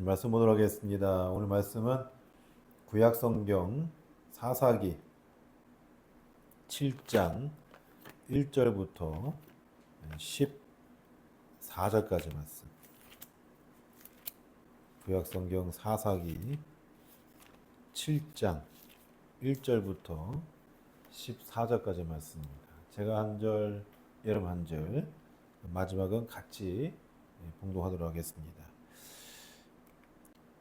말씀 보도록 하겠습니다. 오늘 말씀은 구약성경 사사기 7장 1절부터 14절까지 말씀. 구약성경 사사기 7장 1절부터 14절까지 말씀입니다. 제가 한 절, 여러분 한 절, 마지막은 같이 봉독하도록 하겠습니다.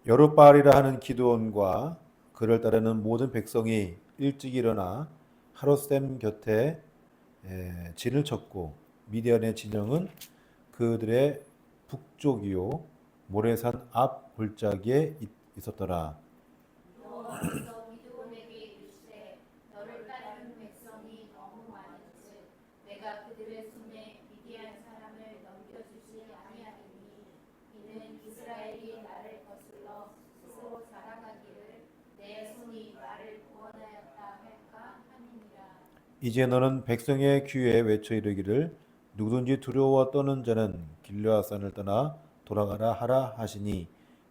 여룻바알이라 하는 기드온과 그를 따르는 모든 백성이 일찍 일어나 하롯셈 곁에 진을 쳤고 미디안의 진영은 그들의 북쪽이요 모레산 앞 골짜기에 있었더라. 여호와께서 기드온에게 이르시되 너를 따르는 백성이 너무 많은즉 내가 그들의 손에 미디안 사람을 넘겨주지 아니하리니 이는 이스라엘이 나를 거슬러 스스로 자랑하기를 내 손이 나를 구원하였다 할까 함이니라. 이제 너는 백성의 귀에 외쳐 이르기를 누구든지 두려워 떠는 자는 길르앗산을 떠나 돌아가라 하라 하시니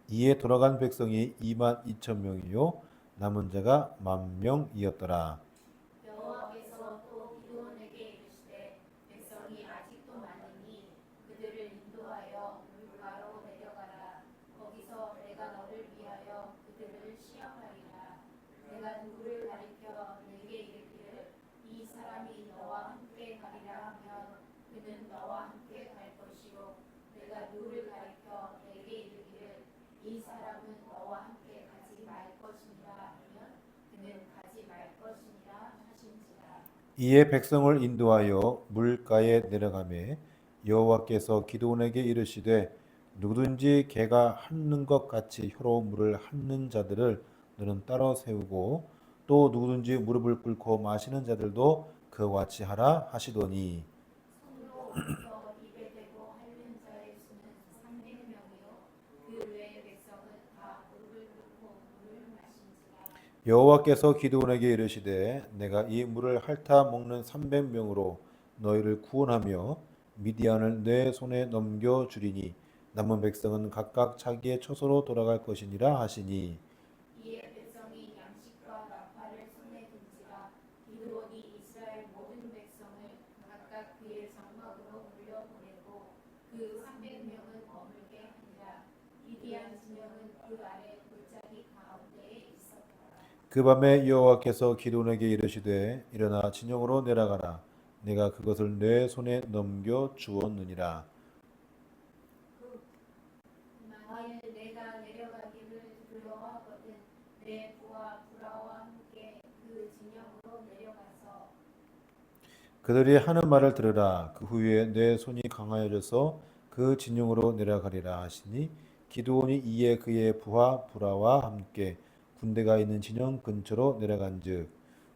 이에 돌아간 백성이 22,000명이요 남은 자가 10,000명이었더라. 여호와께서 또 기드온에게 이르시되 백성이 아직도 많으니 그들을 인도하여 물가로 내려가라. 거기서 내가 너를 위하여 그들을 시험하리라. 내가 누구를 가리켜 내게 이르기를 이 사람이 너와 함께 가리라 하면 그는 너와 함께 갈 것이요 내가 누구를 가리켜 내게 이르기를 이 사람은 너와 함께 가지 말 것이니라 하면 그는 가지 말 것이니라 하신지라. 이에 백성을 인도하여 물가에 내려가매 여호와께서 기드온에게 이르시되 누구든지 개가 핥는 것 같이 혀로 물을 핥는 자들을 너는 따로 세우고 또 누구든지 무릎을 꿇고 마시는 자들도 그와 같이 하라 하시더니 손으로 엎어 입에 대고 핥는 자의 수는 300명이요 그 외의 백성은 다 무릎을 꿇고 물을 마신지라. 여호와께서 기드온에게 이르시되 내가 이 물을 핥아 먹는 300명으로 너희를 구원하며 미디안을 내 손에 넘겨 주리니 남은 백성은 각각 자기의 처소로 돌아갈 것이니라 하시니 이에 백성이 양식과 나팔을 손에 든지라. 기드온이 이스라엘 모든 백성을 각각 그의 장막으로 물려보내고 그 300명은 머물게 하니라. 미디안 진영은 그 아래 골짜기 가운데에 있었더라. 그 밤에 여호와께서 기드온에게 이르시되 일어나 진영으로 내려가라 내가 그것을 내 손에 넘겨 주었느니라. 만일 내가 내려가기를 두려워하거든 내 부하 브라와 함께 그 진영으로 내려가서 그들이 하는 말을 들으라. 그 후에 내 손이 강하여져서 그 진영으로 내려가리라 하시니 기드온이 이에 그의 부하 브라와 함께 군대가 있는 진영 근처로 내려간즉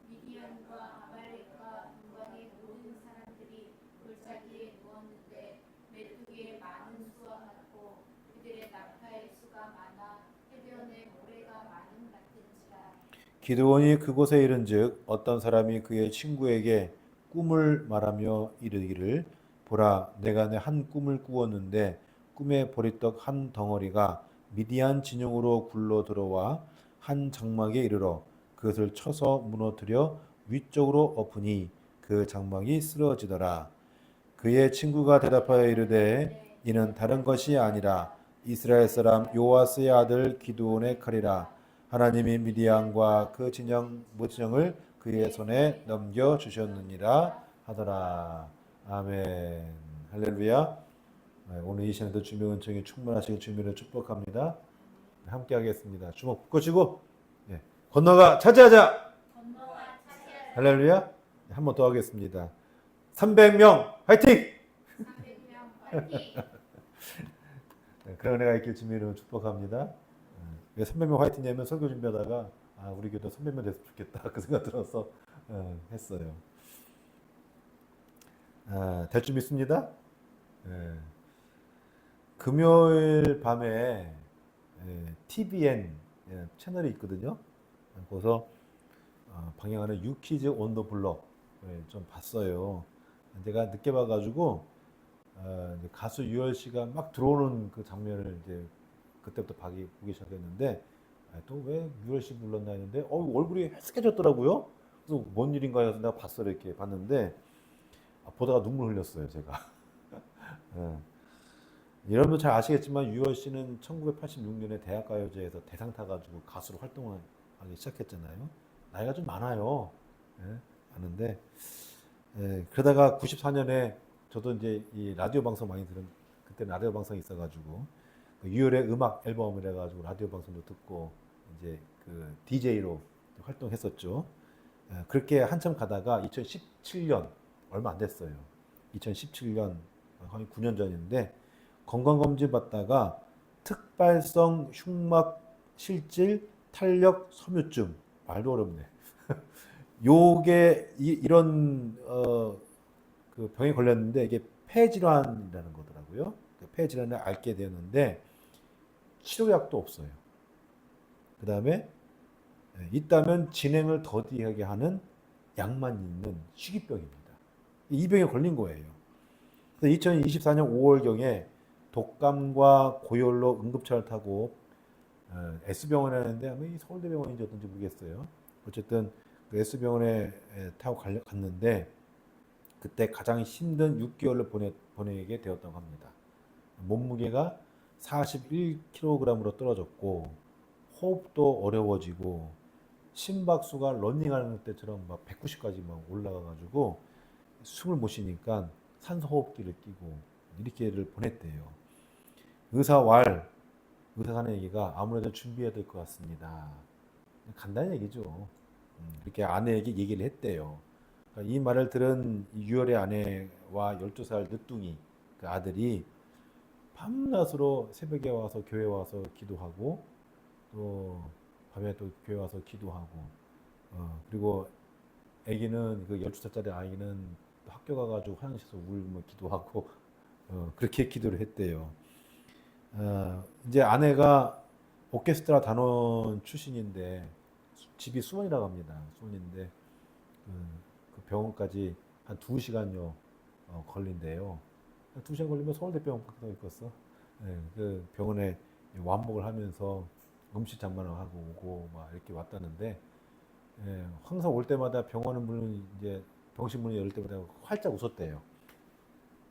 미디안과 아말렉과 동방의 모든 사람들이 골짜기에 누웠는데 메뚜기의 많은 수와 같고 그들의 나팔의 수가 많아 해변에 모래가 많음 같은지라. 기드온이 그곳에 이른즉 어떤 사람이 그의 친구에게 꿈을 말하며 이르기를 보라 내가 내 한 꿈을 꾸었는데 꿈에 보리떡 한 덩어리가 미디안 진영으로 굴러 들어와 한 장막에 이르러 그것을 쳐서 무너뜨려 위쪽으로 엎으니 그 장막이 쓰러지더라. 그의 친구가 대답하여 이르되 이는 다른 것이 아니라 이스라엘 사람 요아스의 아들 기드온의 칼이라. 하나님이 미디안과 그 진영 무진영을 그의 손에 넘겨 주셨느니라 하더라. 아멘. 할렐루야. 오늘 이 시간에도 주님의 은총이 충만하시길 주님을 축복합니다. 함께 하겠습니다. 주먹 묶으시고 건너가 차지하자. 건너와 차지하라. 할렐루야. 한 번 더 하겠습니다. 300명 화이팅! 300명 화이팅. 그런 은혜가 있길 주님의 축복합니다. 왜 300명 화이팅냐면 설교 준비하다가 우리 교도 300명 됐으면 좋겠다 그 생각 들어서 했어요. 될 줄 믿습니다. 금요일 밤에 TVN 채널이 있거든요. 거기서 방영하는 유키즈 온 더 블럭 좀 봤어요. 제가 늦게 봐가지고 가수 유열 씨가 막 들어오는 그 장면을 이제 그때부터 보기 시작했는데 또 왜 유열 씨 불렀나 했는데 얼굴이 헬쓱해졌더라고요. 그래서 뭔 일인가 해서 내가 봤어 이렇게 봤는데 보다가 눈물 흘렸어요 제가. 예. 여러분도 잘 아시겠지만 유열 씨는 1986년에 대학가요제에서 대상 타가지고 가수로 활동하기 시작했잖아요. 나이가 좀 많아요. 예, 많은데 그러다가 94년에 저도 이제 이 라디오 방송 많이 들은 그때 라디오 방송이 있어가지고 그 유열의 음악 앨범을 해가지고 라디오 방송도 듣고 이제 그 DJ로 활동했었죠. 그렇게 한참 가다가 2017년 얼마 안 됐어요. 2017년 거의 9년 전인데 건강검진 받다가 특발성 흉막 실질 탄력 섬유증 말도 어렵네. 요게 이런 그 병에 걸렸는데 이게 폐질환이라는 거더라고요. 그 폐질환을 앓게 되었는데 치료약도 없어요. 그 다음에 있다면 진행을 더디하게 하는 약만 있는 희귀병입니다. 이 병에 걸린 거예요. 그래서 2024년 5월경에 독감과 고열로 응급차를 타고 S병원에 왔는데 아마 이 서울대병원인지 어떤지 모르겠어요. 어쨌든 그 S병원에 타고 갔는데 그때 가장 힘든 6개월을 보내게 되었다고 합니다. 몸무게가 41kg으로 떨어졌고 호흡도 어려워지고 심박수가 러닝하는 때처럼 막 190까지 막 올라가가지고 숨을 못 쉬니까 산소호흡기를 끼고 이렇게를 보냈대요. 의사가 하는 얘기가 아무래도 준비해야 될 것 같습니다. 간단한 얘기죠. 이렇게 아내에게 얘기를 했대요. 그러니까 이 말을 들은 유열의 아내와 12살 늦둥이 그 아들이 밤낮으로 새벽에 와서 교회 와서 기도하고 또 밤에 또 교회 와서 기도하고 그리고 아기는 그 12살짜리 아이는 학교 가가지고 화장실에서 울며 기도하고 그렇게 기도를 했대요. 이제 아내가 오케스트라 단원 출신인데 집이 수원이라고 합니다. 수원인데 그 병원까지 한 2시간여 걸린대요. 2시간 걸리면 서울대병원 가까이 있겠어. 그 병원에 완복을 하면서 음식 장만을 하고 오고 막 이렇게 왔다는데 항상 올 때마다 병원 문을 이제 병실 문을 열 때마다 활짝 웃었대요.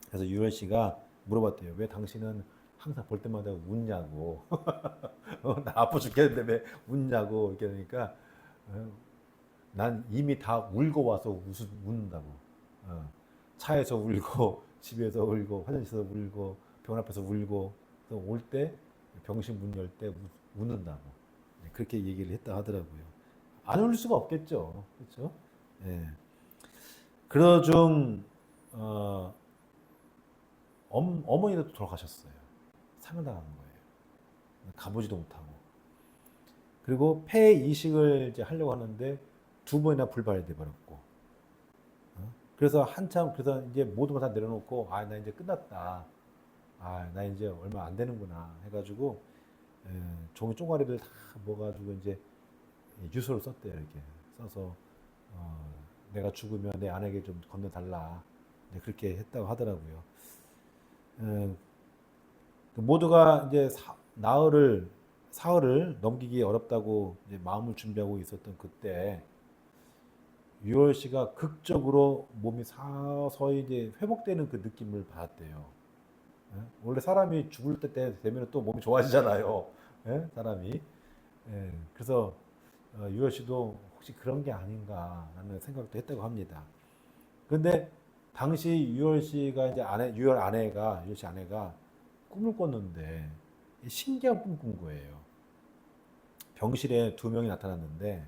그래서 유열 씨가 물어봤대요. 왜 당신은 항상 볼 때마다 웃냐고. 나 아파 죽겠는데 왜 웃냐고. 이렇게 하니까 난 이미 다 울고 와서 웃는다고. 차에서 울고 집에서 울고 화장실에서 울고 병원 앞에서 울고 올 때 병실 문 열 때 웃는다고. 그렇게 얘기를 했다 하더라고요. 안 울 수가 없겠죠. 그렇죠? 예. 그러 중 어머니도 돌아가셨어요. 상을 당한 거예요. 가보지도 못하고. 그리고 폐 이식을 이제 하려고 하는데 2번이나 불발이 돼 버렸고. 그래서 그래서 이제 모든 걸 다 내려놓고 나 이제 끝났다. 나 이제 얼마 안 되는구나 해가지고 종이 쪼가리를 다 모아가지고 이제 유서를 썼대요. 이렇게 써서 내가 죽으면 내 아내에게 좀 건네달라. 그렇게 했다고 하더라고요. 모두가 이제 사흘을 넘기기 어렵다고 이제 마음을 준비하고 있었던 그때 유월 씨가 극적으로 몸이 서서히 이제 회복되는 그 느낌을 받았대요. 원래 사람이 죽을 때 되면 또 몸이 좋아지잖아요. 사람이. 그래서 유월 씨도 혹시 그런 게 아닌가라는 생각도 했다고 합니다. 그런데 당시 유월 씨가 이제 유월 씨 아내가 꿈을 꿨는데 신기한 꿈 꾼 거예요. 병실에 2명이 나타났는데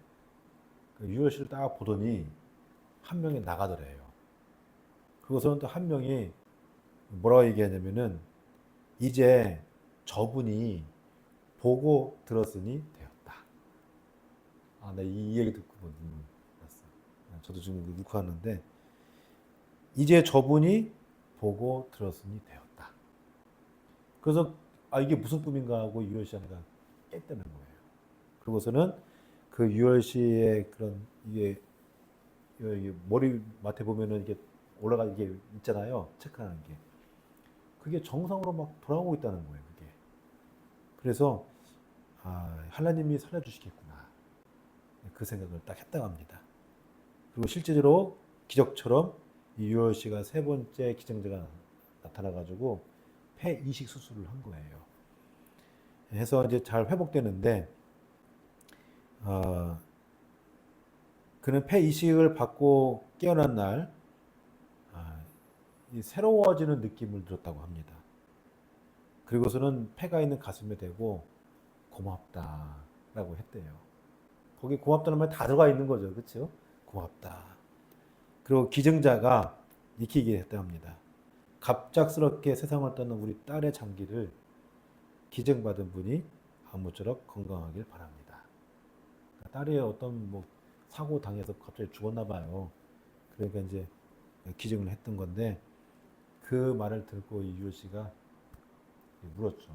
그 유월 씨를 딱 보더니 한 명이 나가더래요. 그것은 또 한 명이 뭐라고 얘기하냐면은 이제 저분이 보고 들었으니 되었다. 나 이 얘기 듣고 났어. 저도 지금 욱하는데 이제 저분이 보고 들었으니 되었다. 그래서 이게 무슨 꿈인가 하고 유열 씨 아내가 깼다는 거예요. 그러고서는 그 유열 씨의 그런 이게 머리맡에 보면은 이게 이게 있잖아요. 체크하는 게. 그게 정상으로 막 돌아오고 있다는 거예요. 그게. 그래서 하나님이 살려주시겠구나. 그 생각을 딱 했다고 합니다. 그리고 실제로 기적처럼 이 유월 씨가 세 번째 기증자가 나타나가지고 폐 이식 수술을 한 거예요. 해서 이제 잘 회복되는데 그는 폐 이식을 받고 깨어난 날 이 새로워지는 느낌을 들었다고 합니다. 그리고서는 폐가 있는 가슴에 대고 고맙다라고 했대요. 거기 고맙다는 말 다 들어가 있는 거죠, 그렇죠? 고맙다. 그리고 기증자가 이렇게 얘기했다고 합니다. 갑작스럽게 세상을 떠난 우리 딸의 장기를 기증받은 분이 아무쪼록 건강하길 바랍니다. 딸이 어떤 뭐 사고 당해서 갑자기 죽었나 봐요. 그러니까 이제 기증을 했던 건데 그 말을 듣고 이유호 씨가 울었죠.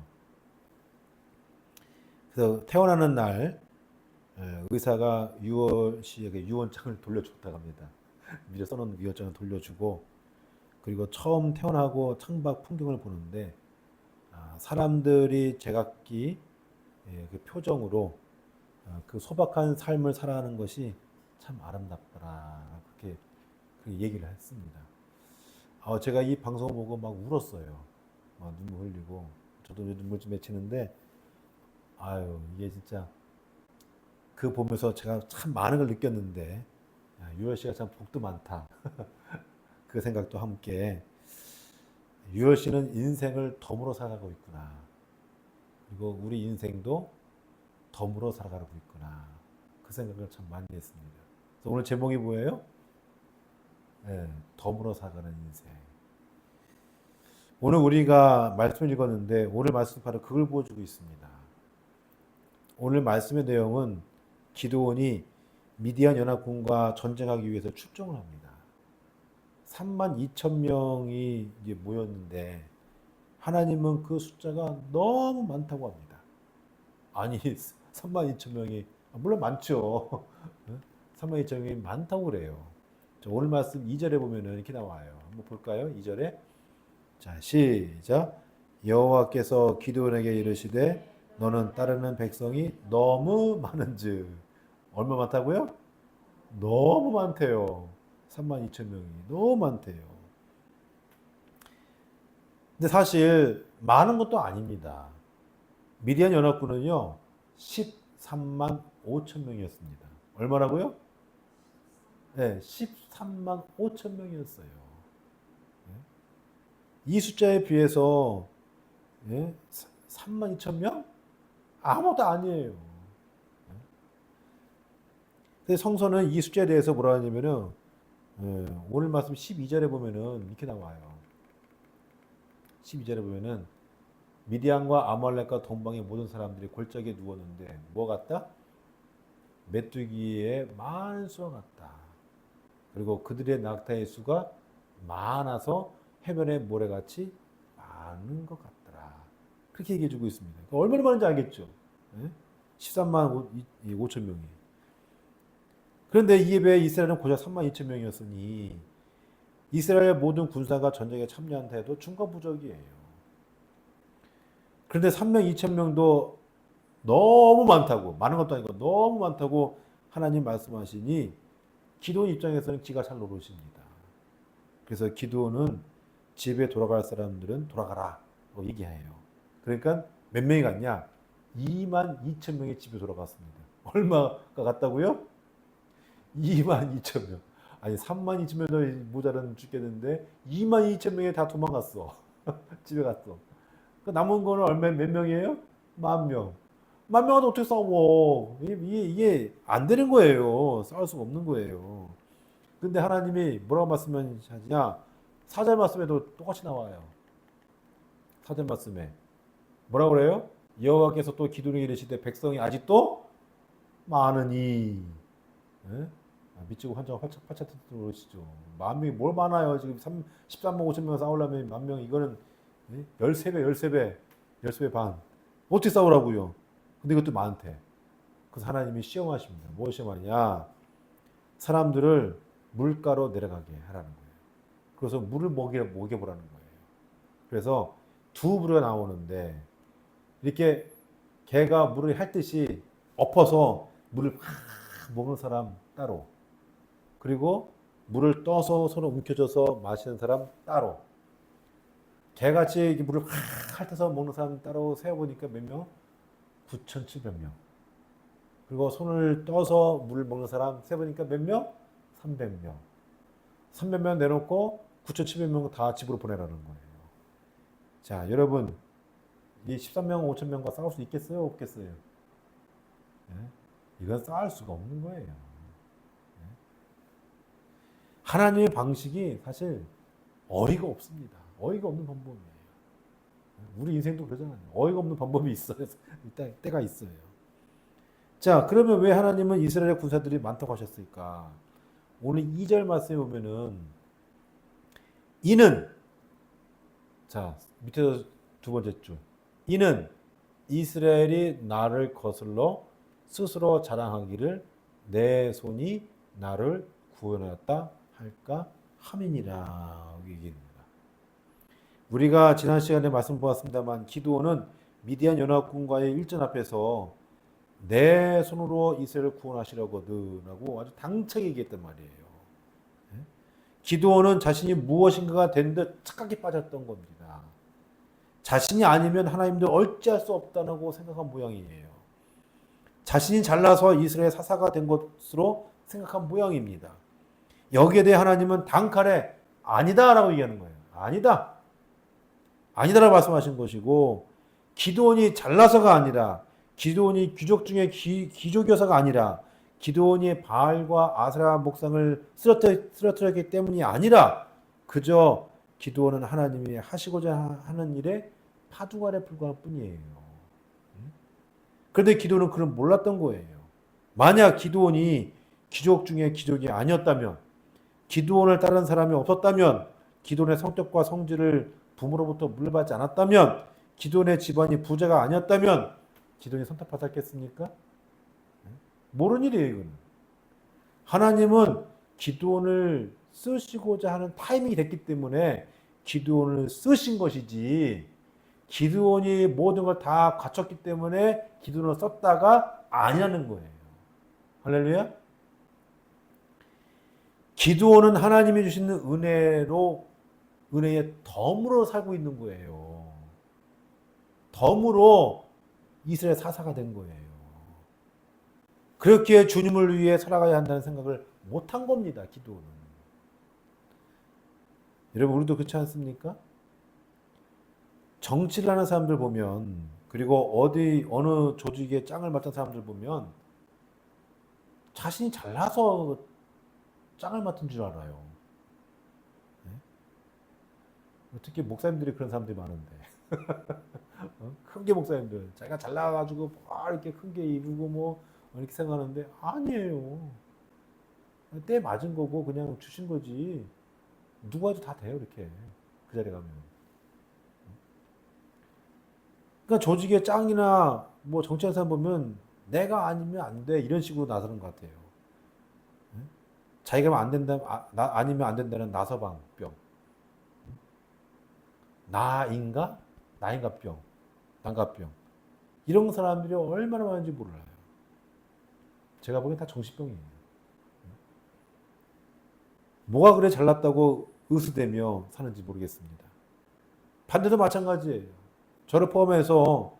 그래서 태어나는 날 의사가 유호 씨에게 유언장을 돌려줬다고 합니다. 미리 써놓은 유언장을 돌려주고 그리고 처음 태어나고 창밖 풍경을 보는데 사람들이 제각기 그 표정으로 그 소박한 삶을 살아가는 것이 참 아름답더라 그렇게 얘기를 했습니다. 제가 이 방송을 보고 막 울었어요. 눈물 흘리고 저도 눈물 좀 맺히는데 이게 진짜 그 보면서 제가 참 많은 걸 느꼈는데 유열 씨가 참 복도 많다. 그 생각도 함께 유열 씨는 인생을 덤으로 살아가고 있구나. 그리고 우리 인생도 덤으로 살아가고 있구나. 그 생각을 참 많이 했습니다. 그래서 오늘 제목이 뭐예요? 덤으로 살아가는 인생. 오늘 우리가 말씀을 읽었는데 오늘 말씀 바로 그걸 보여주고 있습니다. 오늘 말씀의 내용은 기드온이 미디안 연합군과 전쟁하기 위해서 출정을 합니다. 32,000명이 이제 모였는데 하나님은 그 숫자가 너무 많다고 합니다. 아니 32,000명이 물론 많죠. 32,000명이 많다고 그래요. 오늘 말씀 2절에 보면은 이렇게 나와요. 한번 볼까요? 2절에 자 시작 여호와께서 기드온에게 이르시되 너는 따르는 백성이 너무 많은즉 얼마 많다고요? 너무 많대요. 32,000명이 너무 많대요. 근데 사실 많은 것도 아닙니다. 미디안 연합군은요 13만 5천 명이었습니다. 얼마라고요? 네, 13만 5천 명이었어요. 이 숫자에 비해서 3만 2천 명? 아무것도 아니에요. 근데 성서는 이 숫자에 대해서 뭐라 하냐면은 오늘 말씀 12절에 보면은 이렇게 나와요. 12절에 보면은 미디안과 아말렉과 동방의 모든 사람들이 골짜기에 누웠는데 뭐 같다? 메뚜기의 많은 수와 같다. 그리고 그들의 낙타의 수가 많아서 해변의 모래같이 많은 것 같더라. 그렇게 얘기해 주고 있습니다. 그러니까 얼마나 많은지 알겠죠? 13만 5천 명이. 그런데 이에 비해 이스라엘은 고작 3만 2천 명이었으니 이스라엘 모든 군사가 전쟁에 참여한다 해도 중과부적이에요. 그런데 3만 2천 명도 너무 많다고, 많은 것도 아니고 너무 많다고 하나님 말씀하시니 기드온 입장에서는 기가 잘 노릇입니다. 그래서 기드온은 집에 돌아갈 사람들은 돌아가라 고 얘기해요. 그러니까 몇 명이 갔냐? 2만 2천 명이 집에 돌아갔습니다. 얼마가 갔다고요? 2만 2천 명. 아니 3만 2천 명도 모자라는 죽겠는데 2만 2천 명이 다 도망갔어. 집에 갔어. 그 남은 거는 몇 명이에요? 10,000명. 10,000명한테 어떻게 싸워? 이게 안 되는 거예요. 싸울 수가 없는 거예요. 근데 하나님이 뭐라고 말씀하시냐? 4절 말씀에도 똑같이 나와요. 4절 말씀에 뭐라고 그래요? 여호와께서 또 기드온에게 이르시되 백성이 아직도 많으니 미치고 환장 활짝 들어오시죠. 10,000명이 뭘 많아요. 지금 13만 5천 명 싸우려면 10,000명 이거는 13배 반. 어떻게 싸우라고요? 근데 이것도 많대. 그래서 하나님이 시험하십니다. 뭐 시험하냐? 사람들을 물가로 내려가게 하라는 거예요. 그래서 물을 먹여보라는 거예요. 그래서 두 부류가 나오는데 이렇게 개가 물을 핥듯이 엎어서 물을 확 먹는 사람 따로, 그리고 물을 떠서 서로 움켜줘서 마시는 사람 따로, 개같이 물을 확 핥아서 먹는 사람 따로 세어보니까 몇 명? 9,700명. 그리고 손을 떠서 물을 먹는 사람 세보니까 몇 명? 300명. 300명 내놓고 9,700명 다 집으로 보내라는 거예요. 자, 여러분, 이 13명, 5천명과 싸울 수 있겠어요? 없겠어요? 네? 이건 싸울 수가 없는 거예요. 네? 하나님의 방식이 사실 어이가 없습니다. 어이가 없는 방법이에요. 우리 인생도 그러잖아요. 어이가 없는 방법이 있어요. 일단 때가 있어요. 자, 그러면 왜 하나님은 이스라엘의 군사들이 많다고 하셨을까? 오늘 2절 말씀에 보면은 이는, 자, 밑에서 두 번째 줄, 이는 이스라엘이 나를 거슬러 스스로 자랑하기를 내 손이 나를 구원하였다 할까 함이니라 얘기합니다. 우리가 지난 시간에 말씀 보았습니다만 기드온은 미디안 연합군과의 일전 앞에서 내 손으로 이스라엘을 구원하시려거든 하고 아주 당차게 얘기했단 말이에요. 기드온은 자신이 무엇인가가 된 듯 착각에 빠졌던 겁니다. 자신이 아니면 하나님도 어찌할 수 없다고 생각한 모양이에요. 자신이 잘나서 이스라엘 사사가 된 것으로 생각한 모양입니다. 여기에 대해 하나님은 단칼에 아니다라고 얘기하는 거예요. 아니다. 아니다라고 말씀하신 것이고, 기드온이 잘나서가 아니라, 기드온이 귀족 중에 귀족이어서가 아니라, 기드온이 바알과 아세라 목상을 쓰러뜨렸기 때문이 아니라 그저 기드온은 하나님이 하시고자 하는 일에 파두갈에 불과할 뿐이에요. 그런데 기드온은 그걸 몰랐던 거예요. 만약 기드온이 귀족 중에 귀족이 아니었다면, 기드온을 따르는 사람이 없었다면, 기드온의 성격과 성질을 부모로부터 물려받지 않았다면, 기드온의 집안이 부자가 아니었다면 기드온이 선택받았겠습니까? 모르는 일이에요, 이거는. 하나님은 기드온을 쓰시고자 하는 타이밍이 됐기 때문에 기드온을 쓰신 것이지, 기드온이 모든 걸 다 갖췄기 때문에 기드온을 썼다가 아니라는 거예요. 할렐루야? 기드온은 하나님이 주시는 은혜의 덤으로 살고 있는 거예요. 덤으로 이스라엘 사사가 된 거예요. 그렇게 주님을 위해 살아가야 한다는 생각을 못한 겁니다, 기도는. 여러분, 우리도 그렇지 않습니까? 정치를 하는 사람들 보면, 그리고 어느 조직에 짱을 맡은 사람들 보면, 자신이 잘나서 짱을 맡은 줄 알아요. 특히 목사님들이 그런 사람들이 많은데. 큰 게 목사님들. 자기가 잘나가지고, 이렇게 큰 게 이루고 뭐, 이렇게 생각하는데 아니에요. 때 맞은 거고 그냥 주신 거지. 누가 해도 다 돼요, 이렇게. 그 자리에 가면. 그러니까 조직의 짱이나 뭐 정치하는 사람 보면 내가 아니면 안 돼, 이런 식으로 나서는 것 같아요. 자기가 안 된다, 아니면 안 된다는 나서방병. 나인가 병, 난가병. 이런 사람들이 얼마나 많은지 몰라요. 제가 보기엔 다 정신병이에요. 뭐가 그래 잘났다고 의수되며 사는지 모르겠습니다. 반대도 마찬가지예요. 저를 포함해서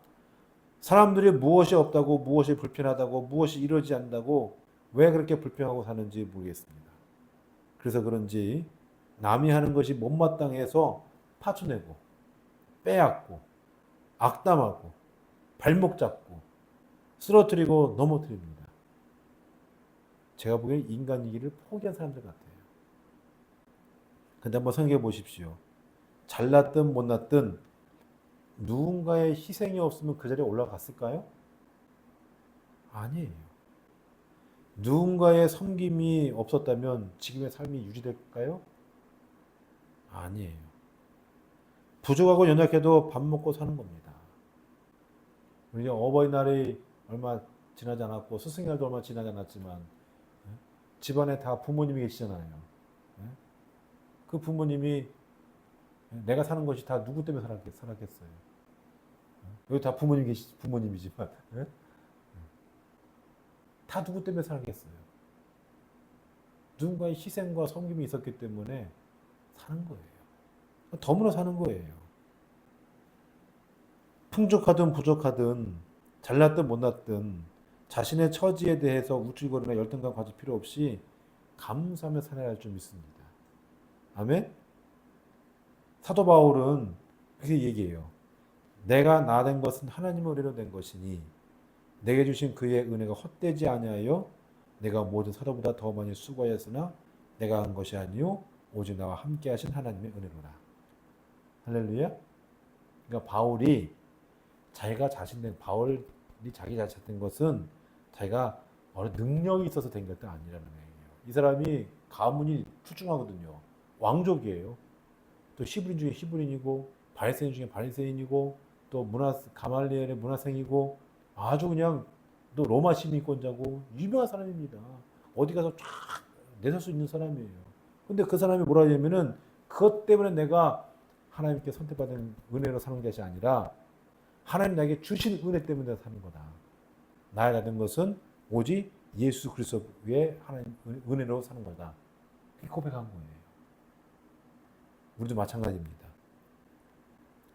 사람들이 무엇이 없다고, 무엇이 불편하다고, 무엇이 이러지 않는다고 왜 그렇게 불평하고 사는지 모르겠습니다. 그래서 그런지 남이 하는 것이 못마땅해서 파투내고, 빼앗고, 악담하고, 발목 잡고, 쓰러뜨리고 넘어뜨립니다. 제가 보기엔 인간이기를 포기한 사람들 같아요. 근데 한번 생각해 보십시오. 잘났든 못났든 누군가의 희생이 없으면 그 자리에 올라갔을까요? 아니에요. 누군가의 섬김이 없었다면 지금의 삶이 유지될까요? 아니에요. 부족하고 연약해도 밥 먹고 사는 겁니다. 우리 어버이날이 얼마 지나지 않았고 스승날도 얼마 지나지 않았지만 집안에 다 부모님이 계시잖아요. 그 부모님이 내가 사는 것이 다 누구 때문에 살았겠어요. 여기 다 부모님이지만 예? 다 누구 때문에 살겠어요? 누군가의 희생과 섬김이 있었기 때문에 사는 거예요. 덤으로 사는 거예요. 풍족하든 부족하든 잘났든 못났든 자신의 처지에 대해서 우쭐거리나 열등감 가질 필요 없이 감사하며 살아야 할 줄 믿습니다. 아멘? 사도 바울은 그렇게 얘기해요. 내가 나 된 것은 하나님의 은혜로 된 것이니 내게 주신 그의 은혜가 헛되지 아니하여 내가 모든 사도보다 더 많이 수고하였으나 내가 한 것이 아니요 오직 나와 함께 하신 하나님의 은혜로라. 할렐루야. 그러니까 바울이 자기 자신 된 것은 자기가 어느 능력이 있어서 된 것도 아니라는 얘기예요. 이 사람이 가문이 출중하거든요. 왕족이에요. 또 히브리인 중에 히브리인이고 바리새인 중에 바리새인이고 또 가말리엘의 문화생이고 아주 그냥 또 로마 시민권자고 유명한 사람입니다. 어디 가서 쫙 내설 수 있는 사람이에요. 근데 그 사람이 뭐라 하냐면은 그것 때문에 내가 하나님께 선택받은 은혜로 사는 것이 아니라 하나님 나에게 주신 은혜 때문에 사는 거다. 나의 나 된 것은 오직 예수 그리스도의 하나님 은혜로 사는 거다. 그렇게 고백한 거예요. 우리도 마찬가지입니다.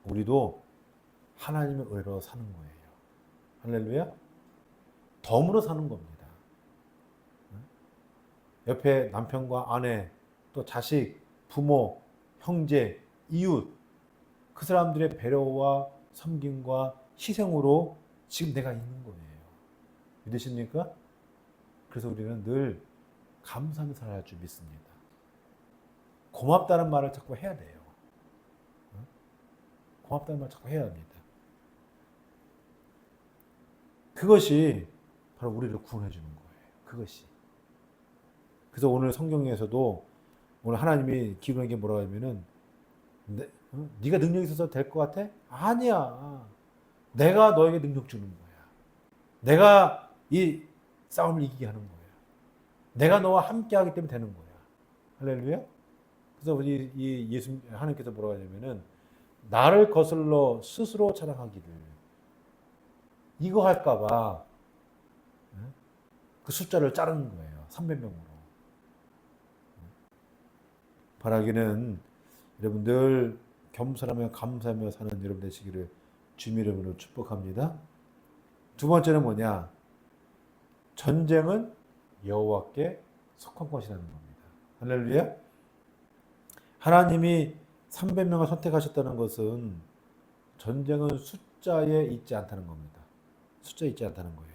우리도 하나님의 은혜로 사는 거예요. 할렐루야. 덤으로 사는 겁니다. 옆에 남편과 아내, 또 자식, 부모, 형제, 이웃 그 사람들의 배려와 섬김과 희생으로 지금 내가 있는 거예요. 믿으십니까? 그래서 우리는 늘 감사하며 살아야 할 줄 믿습니다. 고맙다는 말을 자꾸 해야 돼요. 고맙다는 말을 자꾸 해야 합니다. 그것이 바로 우리를 구원해 주는 거예요. 그것이. 그래서 오늘 성경에서도 오늘 하나님이 기도에게 뭐라고 하면은 네가 능력이 있어서 될 것 같아? 아니야. 내가 너에게 능력 주는 거야. 내가 이 싸움을 이기게 하는 거야. 내가 너와 함께 하기 때문에 되는 거야. 할렐루야. 그래서 이 예수 하나님께서 뭐라고 하냐면은 나를 거슬러 스스로 자랑하기를 이거 할까봐 그 숫자를 자르는 거예요. 300명으로. 바라기는 여러분들 겸손하며 감사하며 사는 여러분 되시기를 주님 이름으로 축복합니다. 두 번째는 뭐냐? 전쟁은 여호와께 속한 것이라는 겁니다. 할렐루야. 하나님이 300명을 선택하셨다는 것은 전쟁은 숫자에 있지 않다는 겁니다. 숫자에 있지 않다는 거예요.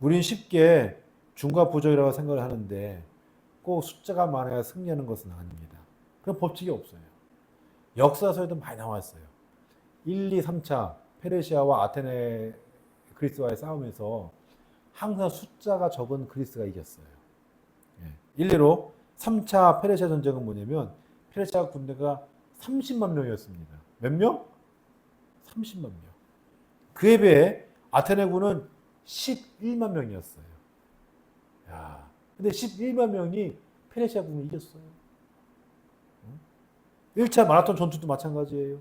우리는 쉽게 중과 부족이라고 생각을 하는데 꼭 숫자가 많아야 승리하는 것은 아닙니다. 그런 법칙이 없어요. 역사서에도 많이 나왔어요. 1, 2, 3차 페르시아와 아테네 그리스와의 싸움에서 항상 숫자가 적은 그리스가 이겼어요. 일례로 3차 페르시아 전쟁은 뭐냐면 페르시아 군대가 30만 명이었습니다. 몇 명? 30만 명. 그에 비해 아테네군은 11만 명이었어요. 야, 근데 11만 명이 페르시아 군을 이겼어요. 1차 마라톤 전투도 마찬가지예요.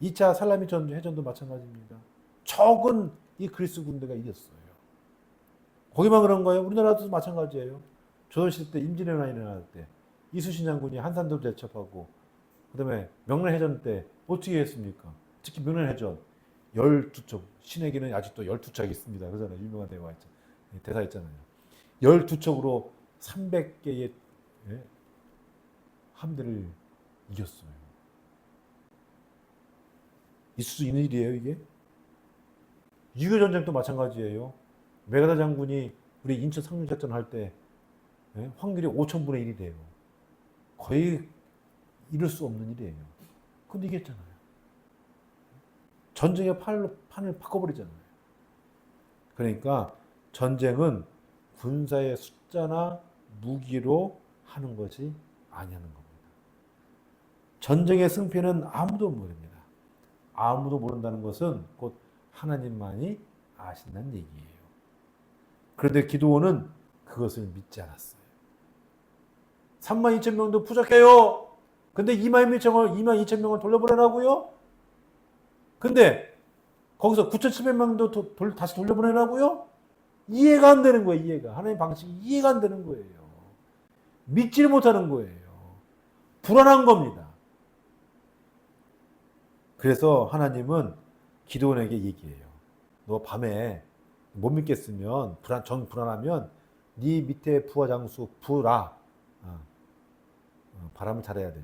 2차 살라미 해전도 마찬가지입니다. 적은 이 그리스 군대가 이겼어요. 거기만 그런 거예요? 우리나라도 마찬가지예요. 조선시대 때 임진왜란이 일어날 때 이순신 장군이 한산도 대첩하고 그다음에 명란해전 때 어떻게 했습니까? 특히 명란해전 12척 신에게는 아직도 12척이 있습니다. 그러잖아요. 유명한 대사 있잖아요. 12척으로 300개의 함대를 이겼어요. 있을 수 있는 일이에요, 이게? 6.25 전쟁도 마찬가지예요. 메가다 장군이 우리 인천 상륙작전 할 때 확률이 5,000분의 1이 돼요. 거의 이룰 수 없는 일이에요. 근데 이겼잖아요. 전쟁의 판을 바꿔버리잖아요. 그러니까 전쟁은 군사의 숫자나 무기로 하는 것이 아니라는 겁니다. 전쟁의 승패는 아무도 모릅니다. 아무도 모른다는 것은 곧 하나님만이 아신다는 얘기예요. 그런데 기드온은 그것을 믿지 않았어요. 32,000명도 부족해요. 근데 22,000명을 돌려보내라고요? 근데 거기서 9,700명도 다시 돌려보내라고요? 이해가 안 되는 거예요. 이해가. 하나님 방식이 이해가 안 되는 거예요. 믿지를 못하는 거예요. 불안한 겁니다. 그래서 하나님은 기드온에게 얘기해요. 너 밤에 못 믿겠으면 불안하면 네 밑에 부하 장수 부라 발음을 잘해야 돼.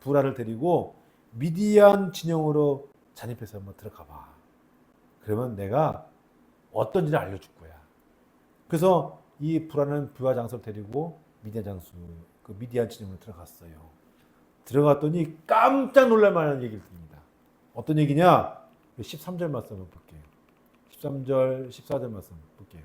부라를 데리고 미디안 진영으로 잔입해서 한번 들어가 봐. 그러면 내가 어떤지를 알려줄 거야. 그래서 이 부라는 부하 장수를 데리고 미디안 진영으로 들어갔어요. 들어갔더니 깜짝 놀랄 만한 얘기를 듭니다. 어떤 얘기냐? 13절 말씀을 볼게요. 13절, 14절 말씀 볼게요.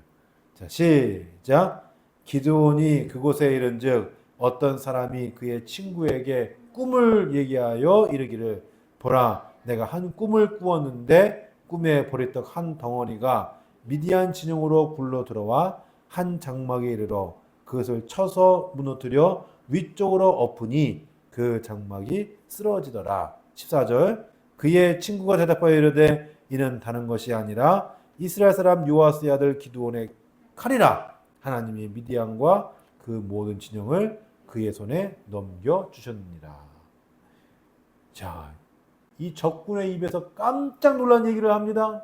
자, 시작. 기드온이 그곳에 이른즉 어떤 사람이 그의 친구에게 꿈을 얘기하여 이르기를 보라, 내가 한 꿈을 꾸었는데 꿈에 보리떡 한 덩어리가 미디안 진영으로 굴러 들어와 한 장막에 이르러 그것을 쳐서 무너뜨려 위쪽으로 엎으니 그 장막이 쓰러지더라. 14절. 그의 친구가 대답하여 이르되 이는 다른 것이 아니라 이스라엘 사람 요아스의 아들 기드온의 칼이라. 하나님이 미디안과 그 모든 진영을 그의 손에 넘겨주셨느니라. 자, 이 적군의 입에서 깜짝 놀란 얘기를 합니다.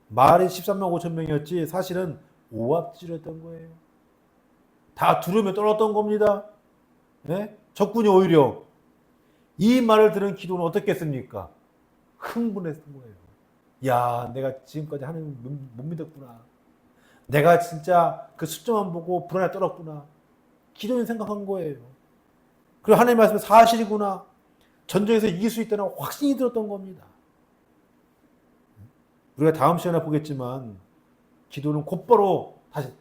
말이 13만 5천 명이었지 사실은 오합지졸했던 거예요. 다 두려움에 떨었던 겁니다. 네? 적군이 오히려 이 말을 들은 기도는 어떻겠습니까? 흥분했던 거예요. 야, 내가 지금까지 하나님을 못 믿었구나. 내가 진짜 그 숫자만 보고 불안에 떨었구나. 기도는 생각한 거예요. 그리고 하나님 말씀이 사실이구나. 전쟁에서 이길 수 있다는 확신이 들었던 겁니다. 우리가 다음 시간에 보겠지만 기도는 곧바로 다시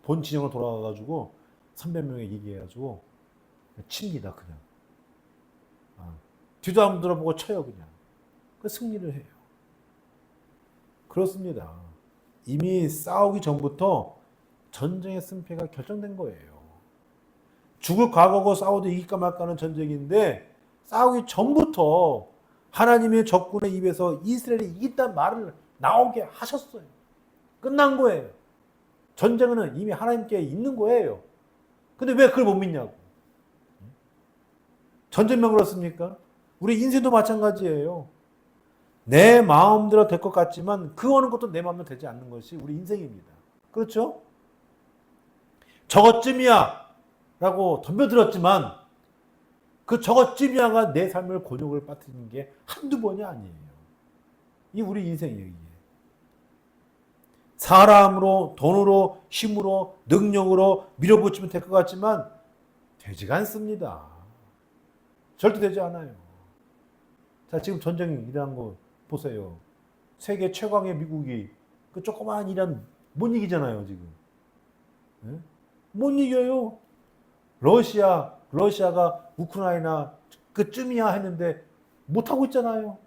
본 진영으로 돌아가가지고 300명에 얘기해가지고 칩니다. 그냥 뒤도 안 돌아보고 쳐요. 그냥 그 승리를 해요. 그렇습니다. 이미 싸우기 전부터 전쟁의 승패가 결정된 거예요. 죽을 각오하고 싸워도 이길까 말까는 전쟁인데 싸우기 전부터 하나님의 적군의 입에서 이스라엘이 이긴다는 말을 나오게 하셨어요. 끝난 거예요. 전쟁은 이미 하나님께 있는 거예요. 근데 왜 그걸 못 믿냐고. 전쟁만 그렇습니까? 우리 인생도 마찬가지예요. 내 마음대로 될 것 같지만 그 어느 것도 내 마음대로 되지 않는 것이 우리 인생입니다. 그렇죠? 저것쯤이야 라고 덤벼들었지만 그 저것쯤이야가 내 삶을 곤욕을 빠뜨리는 게 한두 번이 아니에요. 이 우리 인생이에요. 이게. 사람으로, 돈으로, 힘으로, 능력으로 밀어붙이면 될 것 같지만 되지가 않습니다. 절대 되지 않아요. 자, 지금 전쟁이 일어난 거 보세요. 세계 최강의 미국이 그 조그마한 이란 못 이기잖아요, 지금. 네? 못 이겨요. 러시아가 우크라이나 그쯤이야 했는데 못하고 있잖아요.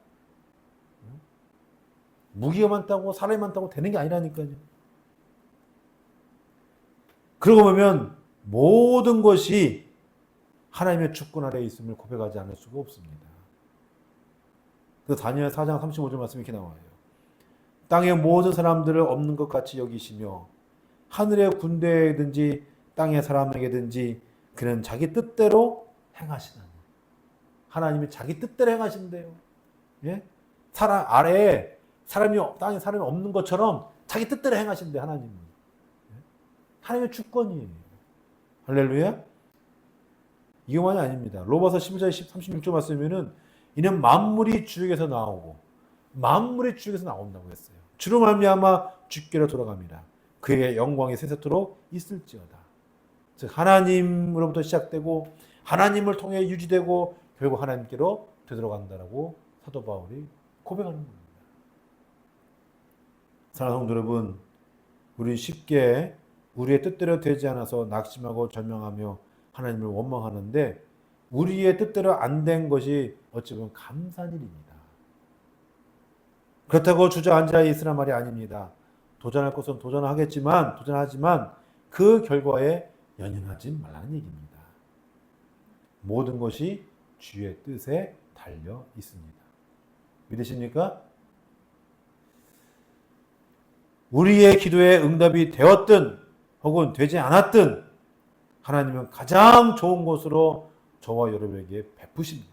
무기가 많다고 사람이 많다고 되는 게 아니라니까요. 그러고 보면 모든 것이 하나님의 주권 아래에 있음을 고백하지 않을 수가 없습니다. 그래서 다니엘 4장 35절 말씀이 이렇게 나와요. 땅의 모든 사람들을 없는 것 같이 여기시며 하늘의 군대에든지 땅의 사람에게든지 그는 자기 뜻대로 행하시나니. 하나님이 자기 뜻대로 행하신대요. 예? 사람 아래에 땅에 사람이 없는 것처럼 자기 뜻대로 행하신대, 하나님은. 하나님의 주권이에요. 할렐루야. 이것만이 아닙니다. 로마서 11장 36절 말씀에는 이는 만물이 주에게서 나오고 만물이 주에게서 나온다고 했어요. 주로 말미암아 주께로 돌아갑니다. 그에게 영광이 세세토록 있을지어다. 즉 하나님으로부터 시작되고 하나님을 통해 유지되고 결국 하나님께로 되돌아간다라고 사도 바울이 고백하는 겁니다. 사랑하는 성도 여러분, 우리는 쉽게 우리의 뜻대로 되지 않아서 낙심하고 절망하며 하나님을 원망하는데 우리의 뜻대로 안 된 것이 어찌 보면 감사한 일입니다. 그렇다고 주저앉아 있으란 말이 아닙니다. 도전할 것은 도전하지만 그 결과에 연연하지 말라는 얘기입니다. 모든 것이 주의 뜻에 달려 있습니다. 믿으십니까? 우리의 기도에 응답이 되었든 혹은 되지 않았든 하나님은 가장 좋은 것으로 저와 여러분에게 베푸십니다.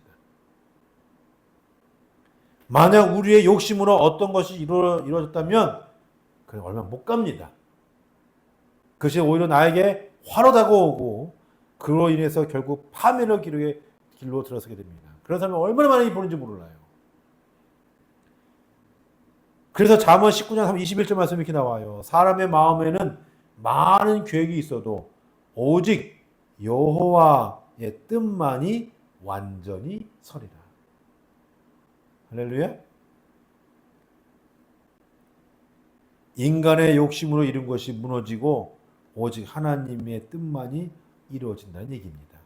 만약 우리의 욕심으로 어떤 것이 이루어졌다면 그건 얼마 못 갑니다. 그것이 오히려 나에게 화로 다가오고 그로 인해서 결국 파멸의 길로 들어서게 됩니다. 그런 사람이 얼마나 많이 보는지 몰라요. 그래서 잠언 19장 21절 말씀이 이렇게 나와요. 사람의 마음에는 많은 계획이 있어도 오직 여호와의 뜻만이 완전히 서리라. 할렐루야. 인간의 욕심으로 이룬 것이 무너지고 오직 하나님의 뜻만이 이루어진다는 얘기입니다.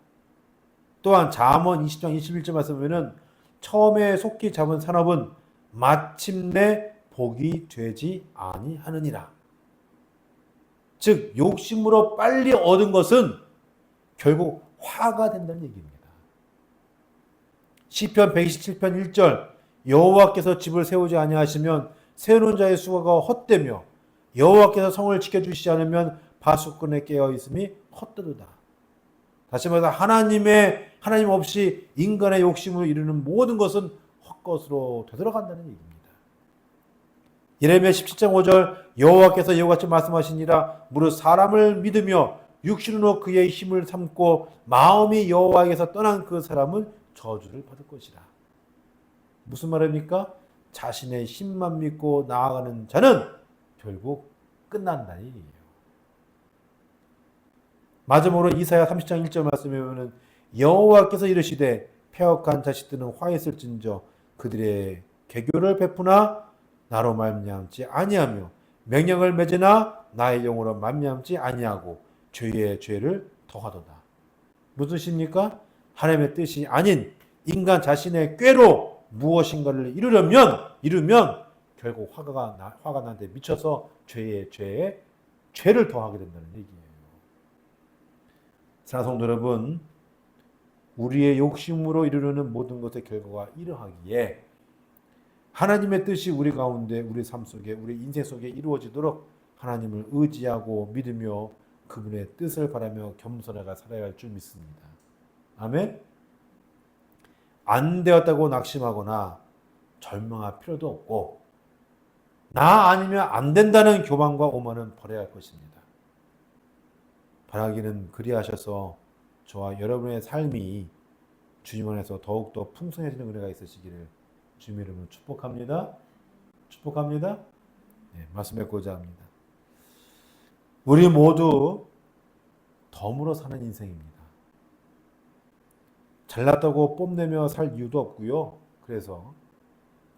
또한 잠언 20장 21절 말씀 보면은 처음에 속히 잡은 산업은 마침내 복이 되지 아니하느니라. 즉 욕심으로 빨리 얻은 것은 결국 화가 된다는 얘기입니다. 시편 127편 1절 여호와께서 집을 세우지 아니하시면 세우는 자의 수고가 헛되며 여호와께서 성을 지켜주시지 않으면 바수꾼에 깨어 있음이 헛되도다. 다시 말해서 하나님 없이 인간의 욕심으로 이루는 모든 것은 헛것으로 되돌아간다는 얘기입니다. 예레미야 17장 5절 여호와께서 이와 같이 말씀하시니라 무릇 사람을 믿으며 육신으로 그의 힘을 삼고 마음이 여호와에게서 떠난 그 사람은 저주를 받을 것이라. 무슨 말입니까? 자신의 힘만 믿고 나아가는 자는 결국 끝난다는 얘기예요. 마지막으로 이사야 30장 1절 말씀에 보면 여호와께서 이르시되 패역한 자식들은 화했을진저 그들의 개교를 베푸나 나로 말미암지 아니하며 명령을 맺으나 나의 영으로 말미암지 아니하고 죄의 죄를 더하도다. 무슨 뜻입니까? 하나님의 뜻이 아닌 인간 자신의 꾀로 무엇인가를 이루면 결국 화가 나한테 미쳐서 죄에 죄를 더하게 된다는 얘기예요. 사랑하는 성도 여러분, 우리의 욕심으로 이루려는 모든 것의 결과가 이러하기에 하나님의 뜻이 우리 가운데 우리 삶 속에 우리 인생 속에 이루어지도록 하나님을 의지하고 믿으며 그분의 뜻을 바라며 겸손하게 살아야 할 줄 믿습니다. 아멘. 안 되었다고 낙심하거나 절망할 필요도 없고 나 아니면 안 된다는 교만과 오만은 버려야 할 것입니다. 바라기는 그리하셔서 저와 여러분의 삶이 주님 안에서 더욱더 풍성해지는 은혜가 있으시기를 주님 이름으로 축복합니다. 축복합니다. 네, 말씀 맺고자 합니다. 우리 모두 덤으로 사는 인생입니다. 잘났다고 뽐내며 살 이유도 없고요. 그래서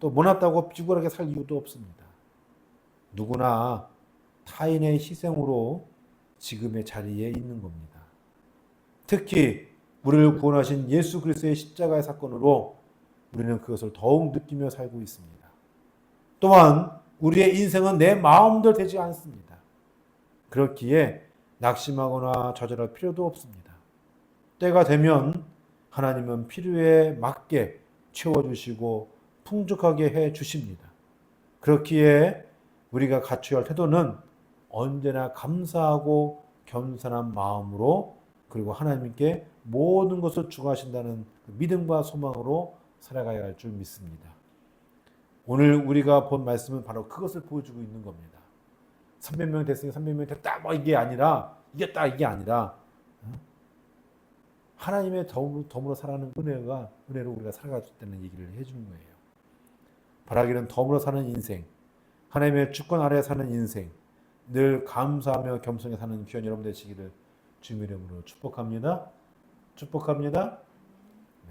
또 못났다고 비굴하게 살 이유도 없습니다. 누구나 타인의 희생으로 지금의 자리에 있는 겁니다. 특히 우리를 구원하신 예수 그리스도의 십자가의 사건으로 우리는 그것을 더욱 느끼며 살고 있습니다. 또한 우리의 인생은 내 마음대로 되지 않습니다. 그렇기에 낙심하거나 좌절할 필요도 없습니다. 때가 되면 하나님은 필요에 맞게 채워주시고 풍족하게 해주십니다. 그렇기에 우리가 갖춰야 할 태도는 언제나 감사하고 겸손한 마음으로 그리고 하나님께 모든 것을 주관하신다는 믿음과 소망으로 살아가야 할 줄 믿습니다. 오늘 우리가 본 말씀은 바로 그것을 보여주고 있는 겁니다. 300명 됐으니까 300명 됐다 뭐 이게 아니라 이겼다 이게 아니라 하나님의 덤으로 살아가는 은혜로 우리가 살아가겠다는 얘기를 해주는 거예요. 바라기는 덤으로 사는 인생, 하나님의 주권 아래 사는 인생, 늘 감사하며 겸손히 사는 귀한 여러분 되시기를 주님의 이름으로 축복합니다. 축복합니다.